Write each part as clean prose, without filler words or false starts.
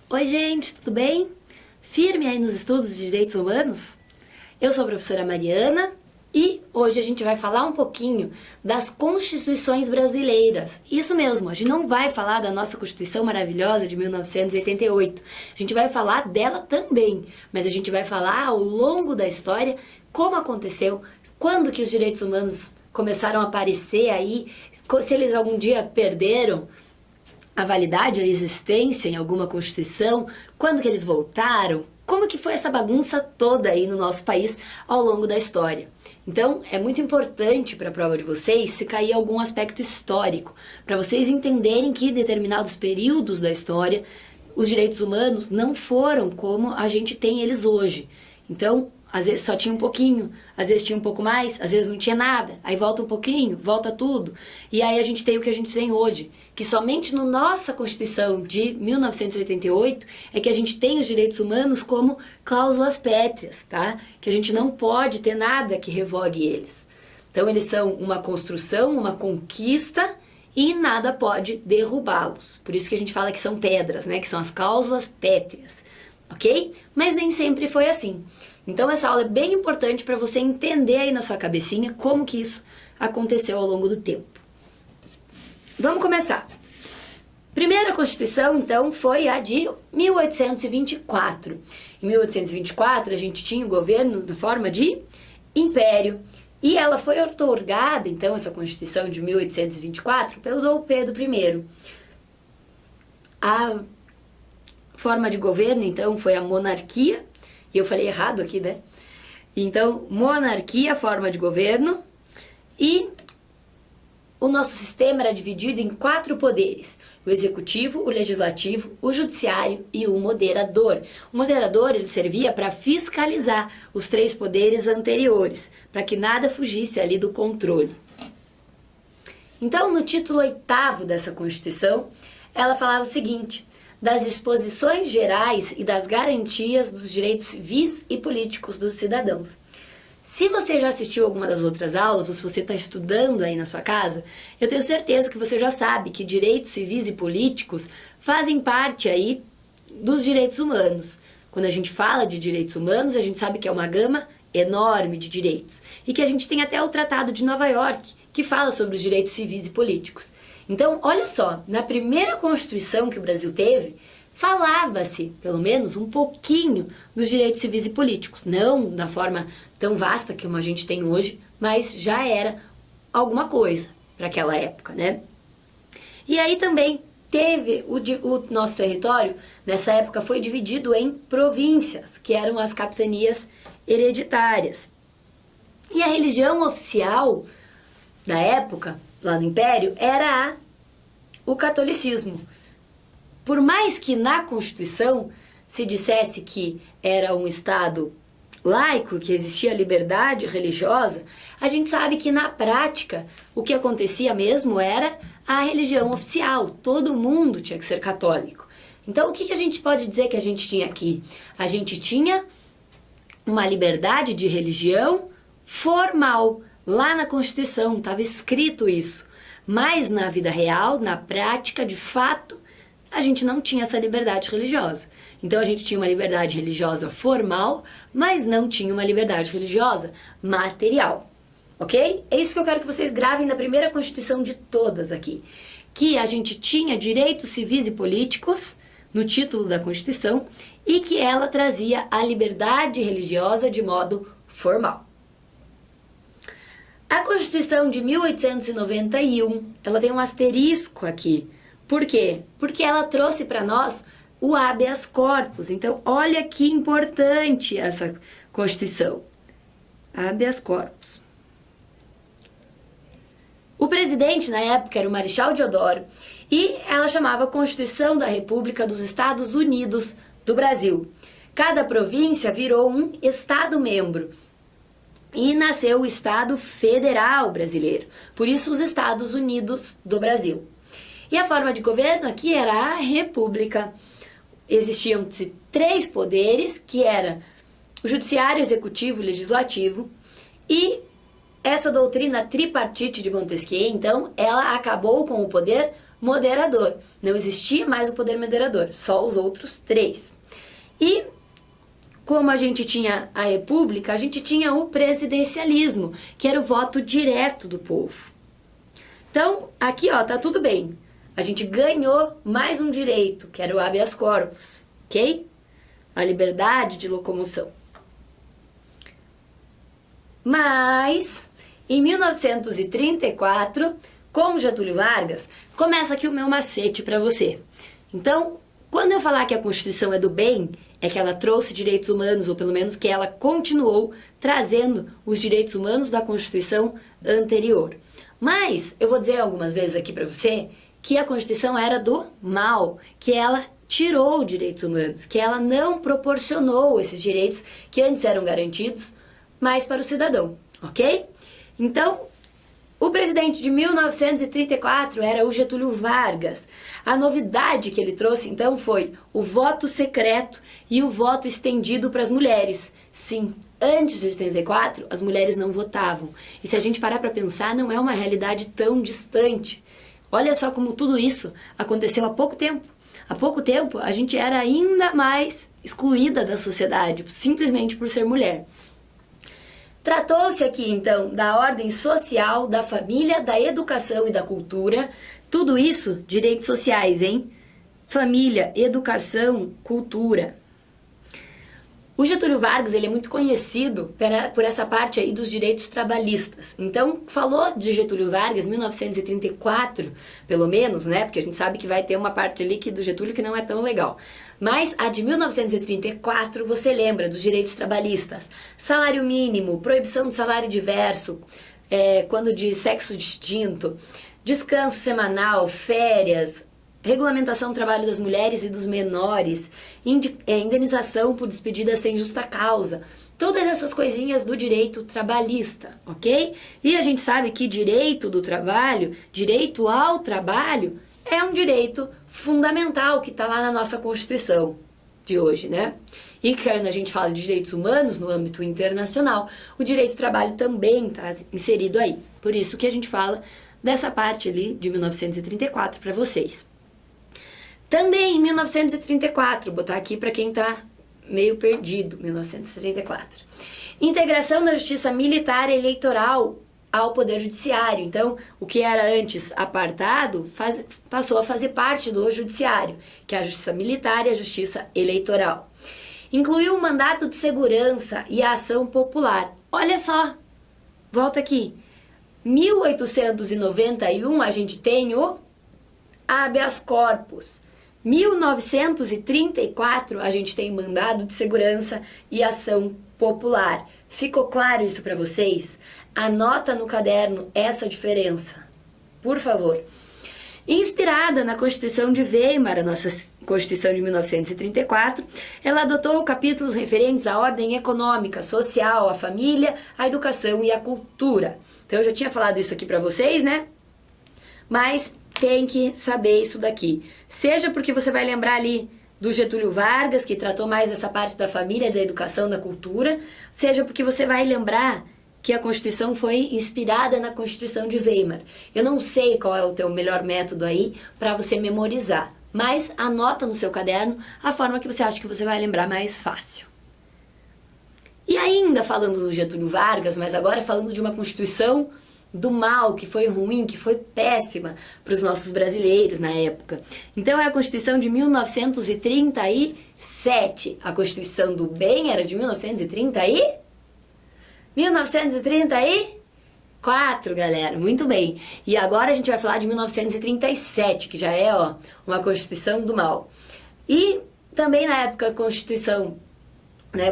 Oi gente, tudo bem? Firme aí nos estudos de direitos humanos? Eu sou a professora Mariana e hoje a gente vai falar um pouquinho das constituições brasileiras. Isso mesmo, a gente não vai falar da nossa Constituição maravilhosa de 1988. A gente vai falar dela também, mas a gente vai falar ao longo da história como aconteceu, quando que os direitos humanos começaram a aparecer aí, se eles algum dia perderam a validade, a existência em alguma Constituição, quando que eles voltaram, como que foi essa bagunça toda aí no nosso país ao longo da história. Então, é muito importante para a prova de vocês se cair algum aspecto histórico, para vocês entenderem que em determinados períodos da história, os direitos humanos não foram como a gente tem eles hoje. Então, às vezes só tinha um pouquinho, às vezes tinha um pouco mais, às vezes não tinha nada, aí volta um pouquinho, volta tudo, e aí a gente tem o que a gente tem hoje, que somente na nossa Constituição de 1988 é que a gente tem os direitos humanos como cláusulas pétreas, tá? Que a gente não pode ter nada que revogue eles. Então eles são uma construção, uma conquista e nada pode derrubá-los. Por isso que a gente fala que são pedras, né? Que são as cláusulas pétreas, ok? Mas nem sempre foi assim. Então essa aula é bem importante para você entender aí na sua cabecinha como que isso aconteceu ao longo do tempo. Vamos começar. Primeira Constituição, então, foi a de 1824. Em 1824 a gente tinha o governo na forma de império e ela foi outorgada, então, essa Constituição de 1824 pelo Dom Pedro I. A forma de governo, então, foi a monarquia. E eu falei errado aqui, né? Então, monarquia, forma de governo, e o nosso sistema era dividido em 4 poderes: o executivo, o legislativo, o judiciário e o moderador. O moderador, ele servia para fiscalizar os 3 poderes anteriores, para que nada fugisse ali do controle. Então, no título 8º dessa Constituição, ela falava o seguinte: das disposições gerais e das garantias dos direitos civis e políticos dos cidadãos. Se você já assistiu alguma das outras aulas, ou se você está estudando aí na sua casa, eu tenho certeza que você já sabe que direitos civis e políticos fazem parte aí dos direitos humanos. Quando a gente fala de direitos humanos, a gente sabe que é uma gama enorme de direitos. E que a gente tem até o Tratado de Nova York, que fala sobre os direitos civis e políticos. Então, olha só, na primeira Constituição que o Brasil teve, falava-se, pelo menos, um pouquinho dos direitos civis e políticos. Não da forma tão vasta como a gente tem hoje, mas já era alguma coisa para aquela época, né? E aí também teve o nosso território, nessa época, foi dividido em províncias, que eram as capitanias hereditárias. E a religião oficial da época, lá no Império, era o catolicismo. Por mais que na Constituição se dissesse que era um Estado laico, que existia liberdade religiosa, a gente sabe que na prática o que acontecia mesmo era a religião oficial. Todo mundo tinha que ser católico. Então o que a gente pode dizer que a gente tinha aqui? A gente tinha uma liberdade de religião formal. Lá na Constituição estava escrito isso. Mas na vida real, na prática, de fato, a gente não tinha essa liberdade religiosa. Então a gente tinha uma liberdade religiosa formal, mas não tinha uma liberdade religiosa material. Ok? É isso que eu quero que vocês gravem na primeira Constituição de todas aqui. Que a gente tinha direitos civis e políticos no título da Constituição e que ela trazia a liberdade religiosa de modo formal. A Constituição de 1891, ela tem um asterisco aqui. Por quê? Porque ela trouxe para nós o habeas corpus. Então, olha que importante essa Constituição. Habeas corpus. O presidente, na época, era o Marechal Deodoro, e ela chamava Constituição da República dos Estados Unidos do Brasil. Cada província virou um Estado-membro. E nasceu o Estado Federal Brasileiro, por isso os Estados Unidos do Brasil. E a forma de governo aqui era a República. Existiam 3 poderes, que era o Judiciário, Executivo e Legislativo, e essa doutrina tripartite de Montesquieu, então, ela acabou com o poder moderador. Não existia mais o poder moderador, só os outros 3. E como a gente tinha a república, a gente tinha o presidencialismo, que era o voto direto do povo. Então, aqui ó, tá tudo bem. A gente ganhou mais um direito, que era o habeas corpus, ok? A liberdade de locomoção. Mas, em 1934, com Getúlio Vargas, começa aqui o meu macete para você. Então, quando eu falar que a Constituição é do bem, é que ela trouxe direitos humanos, ou pelo menos que ela continuou trazendo os direitos humanos da Constituição anterior. Mas, eu vou dizer algumas vezes aqui para você que a Constituição era do mal, que ela tirou direitos humanos, que ela não proporcionou esses direitos que antes eram garantidos, mais para o cidadão, ok? Então, o presidente de 1934 era o Getúlio Vargas. A novidade que ele trouxe, então, foi o voto secreto e o voto estendido para as mulheres. Sim, antes de 34, as mulheres não votavam. E se a gente parar para pensar, não é uma realidade tão distante. Olha só como tudo isso aconteceu há pouco tempo. Há pouco tempo, a gente era ainda mais excluída da sociedade, simplesmente por ser mulher. Tratou-se aqui, então, da ordem social, da família, da educação e da cultura. Tudo isso, direitos sociais, hein? Família, educação, cultura. O Getúlio Vargas, ele é muito conhecido por essa parte aí dos direitos trabalhistas. Então, falou de Getúlio Vargas, 1934, pelo menos, né? Porque a gente sabe que vai ter uma parte ali do Getúlio que não é tão legal. Mas a de 1934, você lembra dos direitos trabalhistas. Salário mínimo, proibição de salário diverso, quando de sexo distinto, descanso semanal, férias, regulamentação do trabalho das mulheres e dos menores, indenização por despedida sem justa causa. Todas essas coisinhas do direito trabalhista, ok? E a gente sabe que direito do trabalho, direito ao trabalho, é um direito fundamental que está lá na nossa Constituição de hoje, né? E quando a gente fala de direitos humanos no âmbito internacional, o direito do trabalho também está inserido aí. Por isso que a gente fala dessa parte ali de 1934 para vocês. Também em 1934, vou botar aqui para quem está meio perdido, 1934. Integração da justiça militar e eleitoral ao Poder Judiciário. Então, o que era antes apartado passou a fazer parte do Judiciário, que é a justiça militar e a justiça eleitoral. Incluiu o mandato de segurança e a ação popular. Olha só, volta aqui. 1891 a gente tem o habeas corpus. 1934 a gente tem mandado de segurança e ação popular. Ficou claro isso para vocês? Anota no caderno essa diferença, por favor. Inspirada na Constituição de Weimar, a nossa Constituição de 1934, ela adotou capítulos referentes à ordem econômica, social, à família, à educação e à cultura. Então eu já tinha falado isso aqui para vocês, né? Mas tem que saber isso daqui. Seja porque você vai lembrar ali do Getúlio Vargas, que tratou mais dessa parte da família, da educação, da cultura, seja porque você vai lembrar que a Constituição foi inspirada na Constituição de Weimar. Eu não sei qual é o teu melhor método aí para você memorizar, mas anota no seu caderno a forma que você acha que você vai lembrar mais fácil. E ainda falando do Getúlio Vargas, mas agora falando de uma Constituição do mal, que foi ruim, que foi péssima para os nossos brasileiros na época. Então é a Constituição de 1937. A Constituição do bem era de 1934, galera. Muito bem. E agora a gente vai falar de 1937, que já é uma Constituição do mal. E também na época da Constituição, na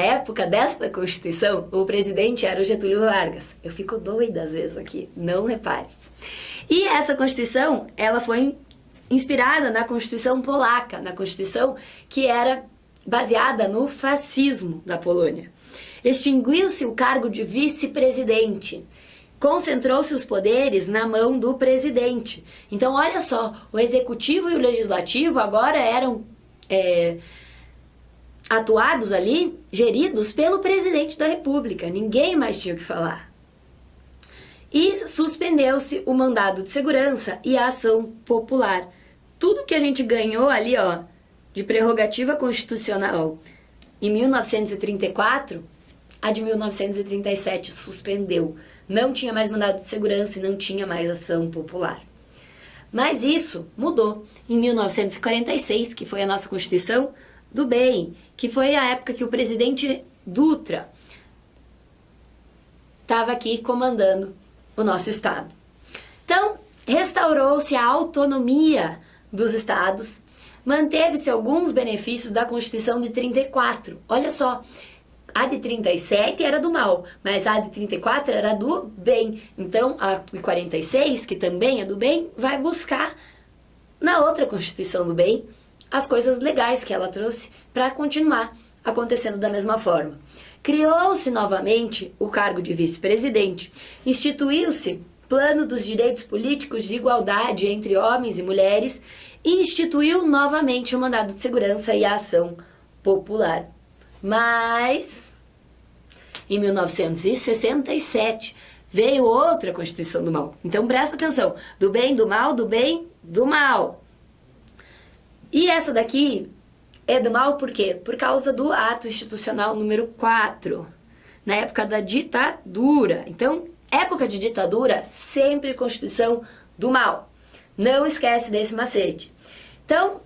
época desta Constituição, o presidente era o Getúlio Vargas. Eu fico doida às vezes aqui, não repare. E essa Constituição, ela foi inspirada na Constituição polaca, na Constituição que era baseada no fascismo da Polônia. Extinguiu-se o cargo de vice-presidente. Concentrou-se os poderes na mão do presidente. Então, olha só, o executivo e o legislativo agora eram atuados ali, geridos pelo presidente da República. Ninguém mais tinha o que falar. E suspendeu-se o mandado de segurança e a ação popular. Tudo que a gente ganhou ali, ó, de prerrogativa constitucional em 1934, a de 1937 suspendeu. Não tinha mais mandado de segurança e não tinha mais ação popular. Mas isso mudou em 1946, que foi a nossa Constituição do Bem, que foi a época que o presidente Dutra estava aqui comandando o nosso estado. Então, restaurou-se a autonomia dos estados, manteve-se alguns benefícios da Constituição de 34. Olha só, a de 37 era do mal, mas a de 34 era do bem. Então, a de 46, que também é do bem, vai buscar na outra Constituição do Bem as coisas legais que ela trouxe para continuar acontecendo da mesma forma. Criou-se novamente o cargo de vice-presidente, instituiu-se plano dos direitos políticos de igualdade entre homens e mulheres e instituiu novamente o mandado de segurança e a ação popular. Mas, em 1967, veio outra Constituição do Mal. Então, presta atenção, do bem, do mal, do bem, do mal. E essa daqui é do mal por quê? Por causa do ato institucional número 4, na época da ditadura. Então, época de ditadura, sempre Constituição do mal. Não esquece desse macete. Então,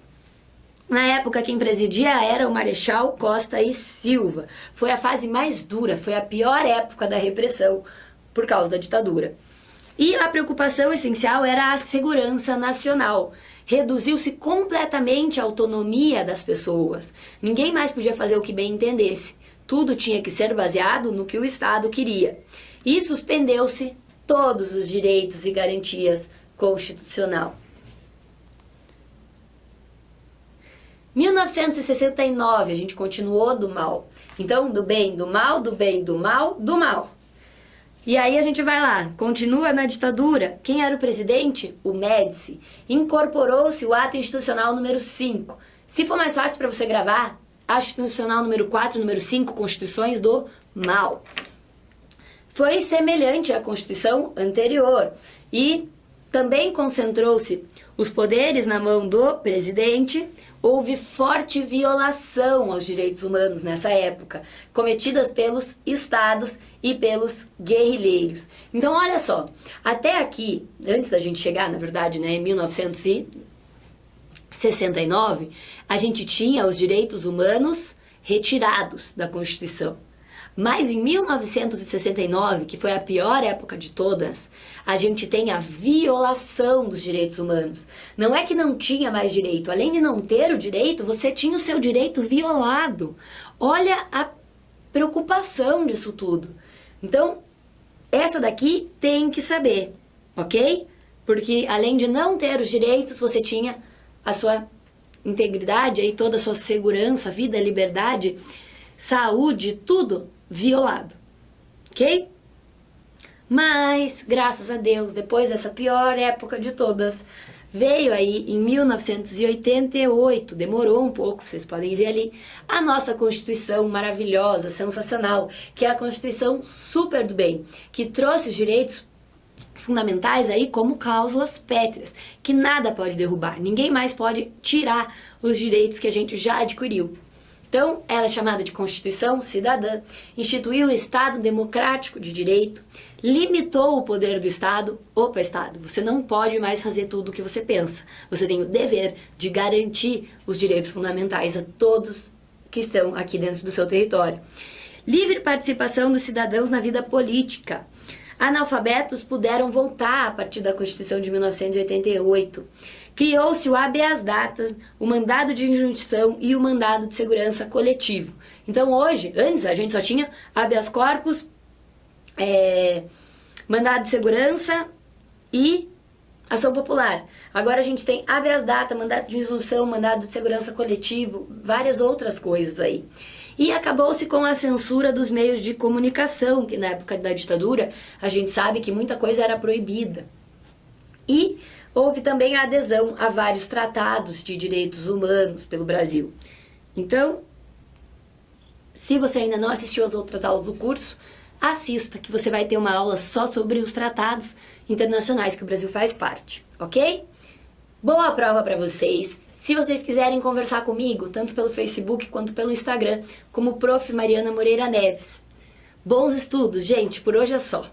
na época quem presidia era o Marechal Costa e Silva. Foi a fase mais dura, foi a pior época da repressão por causa da ditadura. E a preocupação essencial era a segurança nacional. Reduziu-se completamente a autonomia das pessoas. Ninguém mais podia fazer o que bem entendesse. Tudo tinha que ser baseado no que o Estado queria. E suspendeu-se todos os direitos e garantias constitucional. 1969, a gente continuou do mal. Então, do bem, do mal, do bem, do mal, do mal. E aí a gente vai lá, continua na ditadura. Quem era o presidente? O Médici. Incorporou-se o ato institucional número 5. Se for mais fácil para você gravar, ato institucional número 4, número 5, Constituições do Mal. Foi semelhante à Constituição anterior e também concentrou-se os poderes na mão do presidente. Houve forte violação aos direitos humanos nessa época, cometidas pelos estados e pelos guerrilheiros. Então, olha só, até aqui, antes da gente chegar, na verdade, né, em 1969, a gente tinha os direitos humanos retirados da Constituição. Mas em 1969, que foi a pior época de todas, a gente tem a violação dos direitos humanos. Não é que não tinha mais direito. Além de não ter o direito, você tinha o seu direito violado. Olha a preocupação disso tudo. Então, essa daqui tem que saber, ok? Porque além de não ter os direitos, você tinha a sua integridade, aí toda a sua segurança, vida, liberdade, saúde, tudo violado, ok? Mas, graças a Deus, depois dessa pior época de todas, veio aí em 1988, demorou um pouco, vocês podem ver ali, a nossa Constituição maravilhosa, sensacional, que é a Constituição super do bem, que trouxe os direitos fundamentais aí como cláusulas pétreas, que nada pode derrubar, ninguém mais pode tirar os direitos que a gente já adquiriu. Então, ela é chamada de Constituição Cidadã, instituiu o Estado Democrático de Direito, limitou o poder do Estado. Opa, Estado, você não pode mais fazer tudo o que você pensa. Você tem o dever de garantir os direitos fundamentais a todos que estão aqui dentro do seu território. Livre participação dos cidadãos na vida política. Analfabetos puderam votar a partir da Constituição de 1988. Criou-se o habeas data, o mandado de injunção e o mandado de segurança coletivo. Então hoje, antes a gente só tinha habeas corpus, mandado de segurança e ação popular. Agora a gente tem habeas data, mandado de injunção, mandado de segurança coletivo, várias outras coisas aí. E acabou-se com a censura dos meios de comunicação, que na época da ditadura a gente sabe que muita coisa era proibida. E houve também a adesão a vários tratados de direitos humanos pelo Brasil. Então, se você ainda não assistiu às outras aulas do curso, assista, que você vai ter uma aula só sobre os tratados internacionais que o Brasil faz parte, ok? Boa prova para vocês! Se vocês quiserem conversar comigo, tanto pelo Facebook quanto pelo Instagram, como Prof. Mariana Moreira Neves. Bons estudos, gente, por hoje é só.